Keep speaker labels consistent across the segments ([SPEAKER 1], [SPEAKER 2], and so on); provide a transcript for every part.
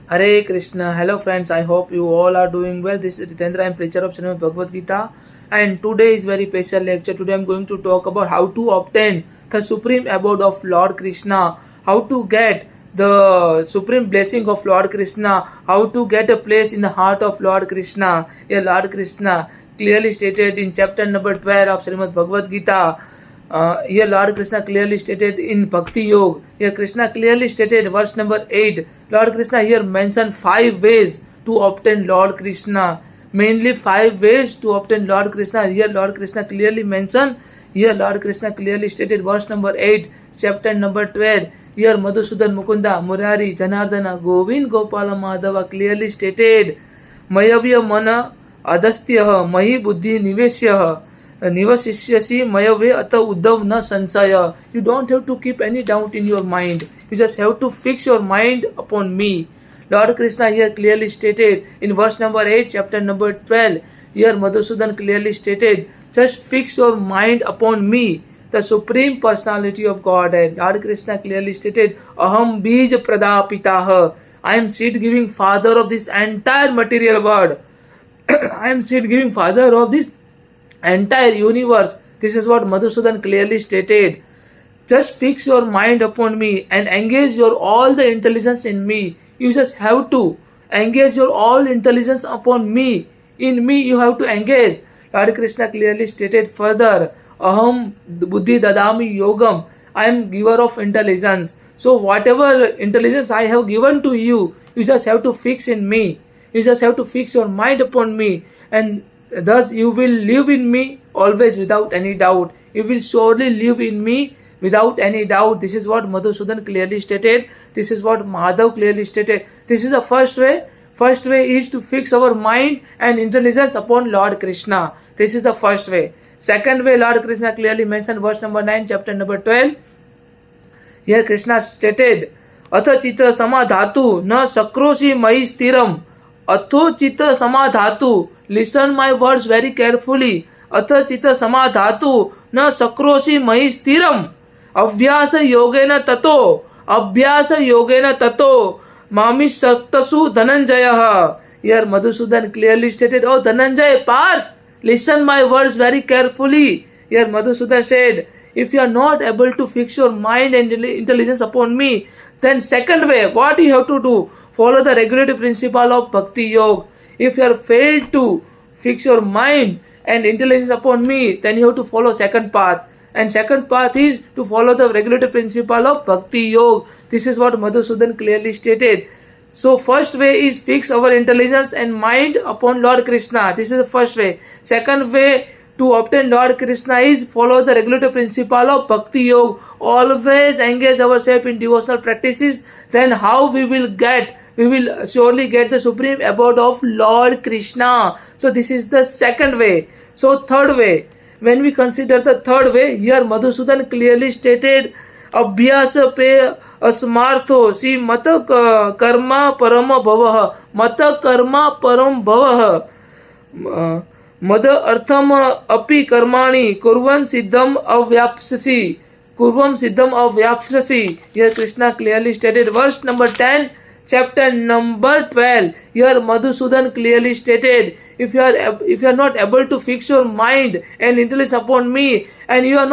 [SPEAKER 1] Hare Krishna. Hello friends, I hope you all are doing well. This is Ritendra, I am preacher of Srimad Bhagavad Gita, and today is very special lecture. Today I am going to talk about how to obtain the supreme abode of Lord Krishna, how to get the supreme blessing of Lord Krishna, how to get a place in the heart of Lord Krishna. Here Lord Krishna clearly stated in chapter number 12 of Srimad Bhagavad Gita. Here Lord Krishna clearly stated in Bhakti Yoga. Here Krishna clearly stated verse number 8. Lord Krishna here mentioned 5 ways to obtain Lord Krishna. Mainly 5 ways to obtain Lord Krishna. Here Lord Krishna clearly mentioned. Here Lord Krishna clearly stated verse number 8, chapter number 12. Here Madhusudan Mukunda, Murari, Janardana, Govind, Gopala Madhava clearly stated. Mayavya mana adastya mahi buddhi niveshya Nivasishyasi mayave ata uddhav na sansaya. You don't have to keep any doubt in your mind. You just have to fix your mind upon me. Lord Krishna here clearly stated in verse number 8, chapter number 12. Here Madhusudan clearly stated, just fix your mind upon me, the Supreme Personality of Godhead. Lord Krishna clearly stated, Aham Bij Pradapitaha. I am seed giving father of this entire material world. I am seed giving father of this entire universe. This is what Madhusudan clearly stated. Just fix your mind upon me and engage your all the intelligence in me. You just have to engage your all intelligence upon me. In me you have to engage. Lord Krishna clearly stated further, Aham Buddhi Dadami Yogam. I am giver of intelligence. So whatever intelligence I have given to you, you just have to fix in me. You just have to fix your mind upon me, and thus you will live in me always without any doubt. You will surely live in me without any doubt. This is what Madhusudan clearly stated. This is what Madhav clearly stated. This is the first way. First way is to fix our mind and intelligence upon Lord Krishna. This is the first way. Second way, Lord Krishna clearly mentioned verse number 9, chapter number 12. Here Krishna stated, Atha Chita Samadhatu na sakroshi mai stiram. Atho Chita Samadhatu. Listen my words very carefully. Atha Chita Samadhatu na sakroshi mai stiram. Abhyasa yogena tato. Abhyasa yogena tato. Mami saktasu Dhananjaya. Here Madhusudan clearly stated, Oh Dhananjaya Parth, listen my words very carefully. Here Madhusudan said, if you are not able to fix your mind and intelligence upon me, then second way, what you have to do? Follow the regulative principle of Bhakti Yoga. If you have failed to fix your mind and intelligence upon me, then you have to follow second path. And second path is to follow the regulative principle of Bhakti Yoga. This is what Madhusudan clearly stated. So first way is fix our intelligence and mind upon Lord Krishna. This is the first way. Second way to obtain Lord Krishna is follow the regulative principle of Bhakti Yoga. Always engage ourselves in devotional practices. Then how we will surely get the supreme abode of Lord Krishna. So this is the second way. So third way, when we consider the third way, here Madhusudan clearly stated, Abhyasa pe asmartho si mata karma parama bhavah. Mata karma param bhavah. Mada artham api karmani kurvan siddham avyapsasi. Kurvam siddham avyapsasi. Here Krishna clearly stated verse number 10, chapter number 12. Here Madhusudan clearly stated, if you are not able to fix your mind and intelligence upon me, and you are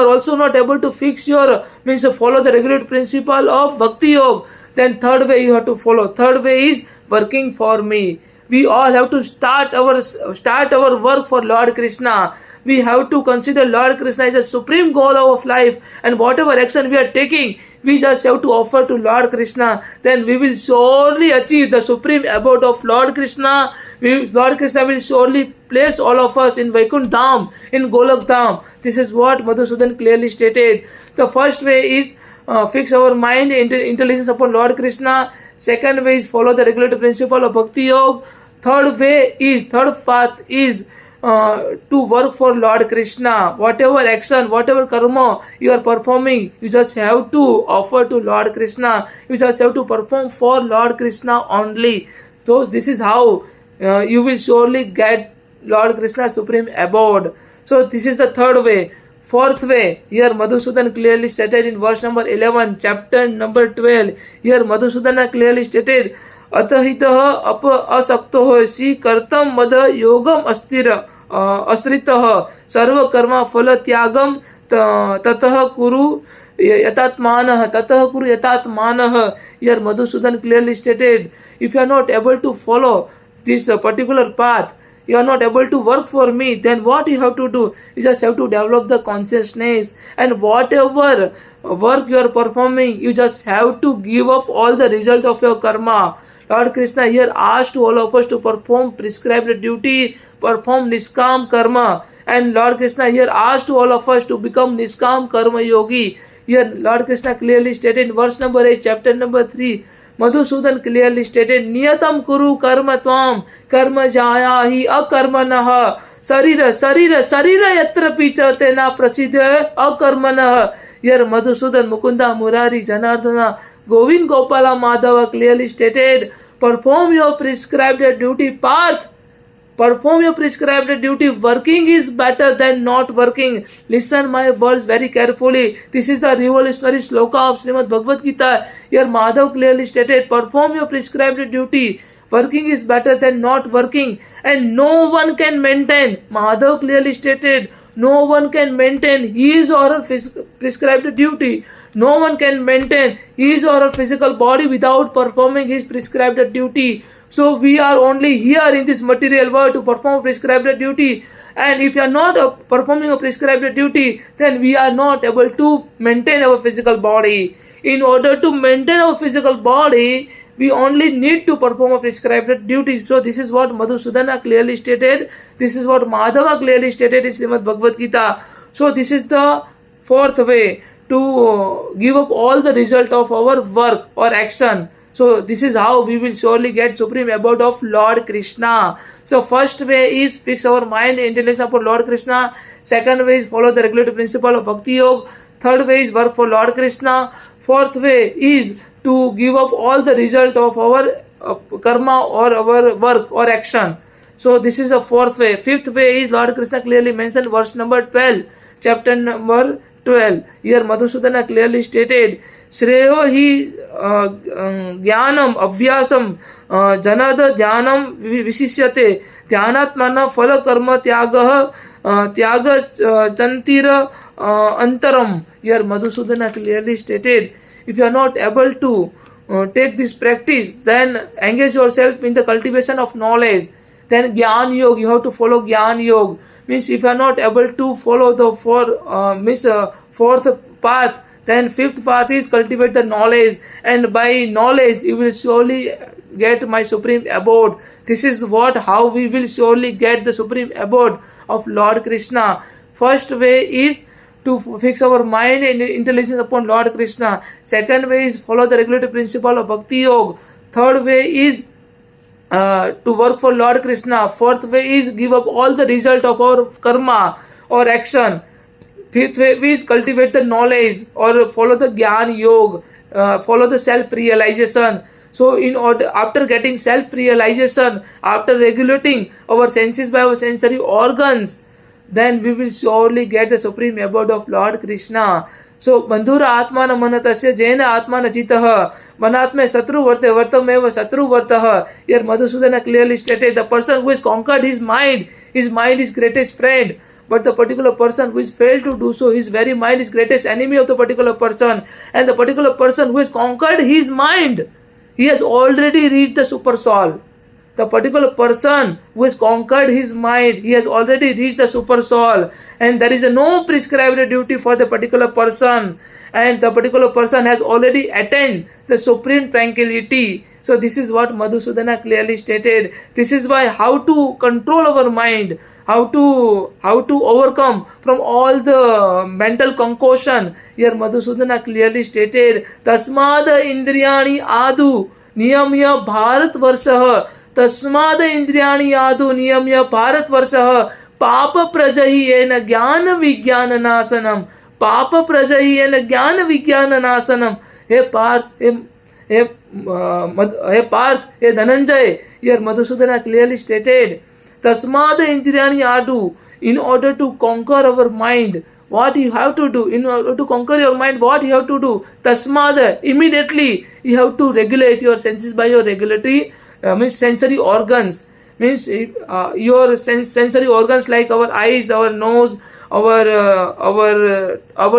[SPEAKER 1] also not able to fix your follow the regulated principle of Bhakti Yoga, then third way you have to follow. Third way is working for me. We all have to start our work for Lord Krishna. We have to consider Lord Krishna as a supreme goal of life, and whatever action we are taking, we just have to offer to Lord Krishna. Then we will surely achieve the supreme abode of Lord Krishna. Lord Krishna will surely place all of us in Vaikuntha Dham, in Golok Dham. This is what Madhusudan clearly stated. The first way is fix our mind and intelligence upon Lord Krishna. Second way is follow the regulative principle of Bhakti Yoga. Third path is to work for Lord Krishna. Whatever action, whatever karma you are performing, you just have to offer to Lord Krishna. You just have to perform for Lord Krishna only. So this is how you will surely get Lord Krishna's supreme abode. So this is the third way. Fourth way, here Madhusudan clearly stated in verse number 11, chapter number 12. Here Madhusudana clearly stated, अतहितः अप असक्तो होयसी कर्तम मद योगम अस्थिर अस्रितः सर्व कर्म फल त्यागम ततः कुरु yatatmanah tatah kuru yatatmanah. Here Madhusudan clearly stated, if you are not able to follow this particular path, you are not able to work for me, then what you have to do? You just have to develop the consciousness, and whatever work you are performing, you just have to give up all the result of your karma. Lord Krishna here asked all of us to perform prescribed duty, perform niskam karma, and Lord Krishna here asked all of us to become niskam karma yogi. Here Lord Krishna clearly stated in verse number 8, chapter number 3, Madhusudan clearly stated, Niyatam kuru karma tvam karma jaya hi akarmanah sarira yatra pichate na prasidha akarmanah. Here Madhusudan, Mukunda, Murari, Janardana, Govind, Gopala, Madhava clearly stated, perform your prescribed duty path. Perform your prescribed duty. Working is better than not working. Listen my words very carefully. This is the revolutionary sloka of Srimad Bhagavad Gita. Here Madhav clearly stated, perform your prescribed duty. Working is better than not working. And no one can maintain. Madhav clearly stated, no one can maintain his or her prescribed duty. No one can maintain his or her physical body without performing his prescribed duty. So we are only here in this material world to perform prescribed duty. And if you are not performing a prescribed duty, then we are not able to maintain our physical body. In order to maintain our physical body, we only need to perform a prescribed duty. So this is what Madhusudana clearly stated. This is what Madhava clearly stated in Srimad Bhagavad Gita. So this is the fourth way to give up all the result of our work or action. So this is how we will surely get supreme abode of Lord Krishna. So first way is fix our mind in relation for Lord Krishna. Second way is follow the regulative principle of Bhakti Yoga. Third way is work for Lord Krishna. Fourth way is to give up all the result of our karma or our work or action. So this is the fourth way. Fifth way is Lord Krishna clearly mentioned verse number 12, chapter number 12. Here Madhusudana clearly stated, श्रेयो ही ज्ञानम अभ्यासम जनद ज्ञानम विशिष्यते ध्यानात्मन फल कर्म त्याग चंतिर अंतरम. Here Madhusudana clearly stated, if you are not able to take this practice, then engage yourself in the cultivation of knowledge. Then Gyan Yoga, you have to follow Gyan Yoga. Means if you are not able to follow the fourth path, then fifth path is cultivate the knowledge, and by knowledge you will surely get my supreme abode. This is how we will surely get the supreme abode of Lord Krishna. First way is to fix our mind and intelligence upon Lord Krishna. Second way is follow the regulative principle of Bhakti Yoga. Third way is to work for Lord Krishna. Fourth way is give up all the result of our karma or action. Fifth way is cultivate the knowledge or follow the Gyan Yoga, follow the self-realization. So in order, after getting self-realization, after regulating our senses by our sensory organs, then we will surely get the supreme abode of Lord Krishna. So bandhura atmana manatasya jena atmana jitah manatme satru varte vartameva satru vartah. Here Madhusudana clearly stated, the person who has conquered his mind is greatest friend. But the particular person who is failed to do so, his very mind is greatest enemy of the particular person. And the particular person who has conquered his mind, he has already reached the super soul. The particular person who has conquered his mind, he has already reached the super soul. And there is no prescribed duty for the particular person. And the particular person has already attained the supreme tranquility. So this is what Madhusudana clearly stated. This is why how to control our mind, how to overcome from all the mental concoction. Here Madhusudana clearly stated, Tasmad Indriyani Adu Niyamya Bharat Varsah. Tasmad Indriyani Adu Niyamya Bharat Varsah. Papa Prajahi Ena Jnana Vijnana Nasanam. Papa Prajahi Ena Jnana Vijnana Nasanam. Hey Parth, hey Dhananjay. Here Madhusudana clearly stated, Tasmada Indriyani Adu, in order to conquer our mind what you have to do in order to conquer your mind. What you have to do? Tasmad, immediately you have to regulate your senses by your regulatory means sensory organs. Means your sensory organs like our eyes, our nose, our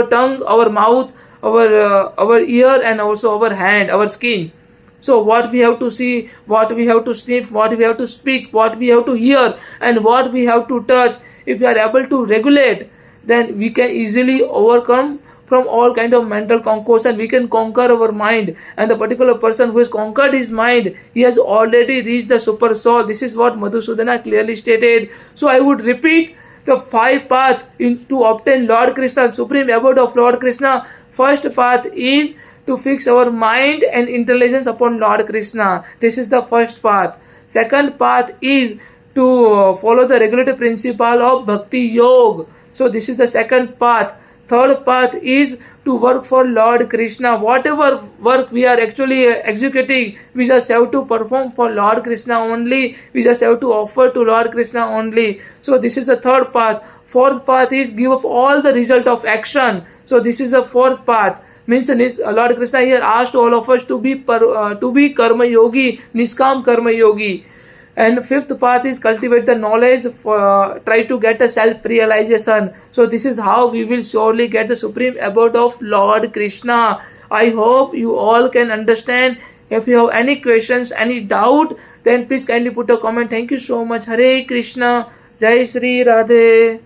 [SPEAKER 1] tongue, our mouth, our ear, and also our hand, our skin. So what we have to see, what we have to sniff, what we have to speak, what we have to hear, and what we have to touch, if we are able to regulate, then we can easily overcome from all kind of mental concourse, and we can conquer our mind. And the particular person who has conquered his mind, he has already reached the super soul. This is what Madhusudana clearly stated. So I would repeat the 5 paths to obtain Lord Krishna, supreme abode of Lord Krishna. First path is to fix our mind and intelligence upon Lord Krishna. This is the first path. Second path is to follow the regulative principle of Bhakti Yoga. So this is the second path. Third path is to work for Lord Krishna. Whatever work we are actually executing, we just have to perform for Lord Krishna only. We just have to offer to Lord Krishna only. So this is the third path. Fourth path is give up all the result of action. So this is the fourth path. Means Lord Krishna here asked all of us to be karma yogi, niskam karma yogi. And fifth path is cultivate the knowledge, try to get a self-realization. So this is how we will surely get the supreme abode of Lord Krishna. I hope you all can understand. If you have any questions, any doubt, then please kindly put a comment. Thank you so much. Hare Krishna. Jai Shri Radhe.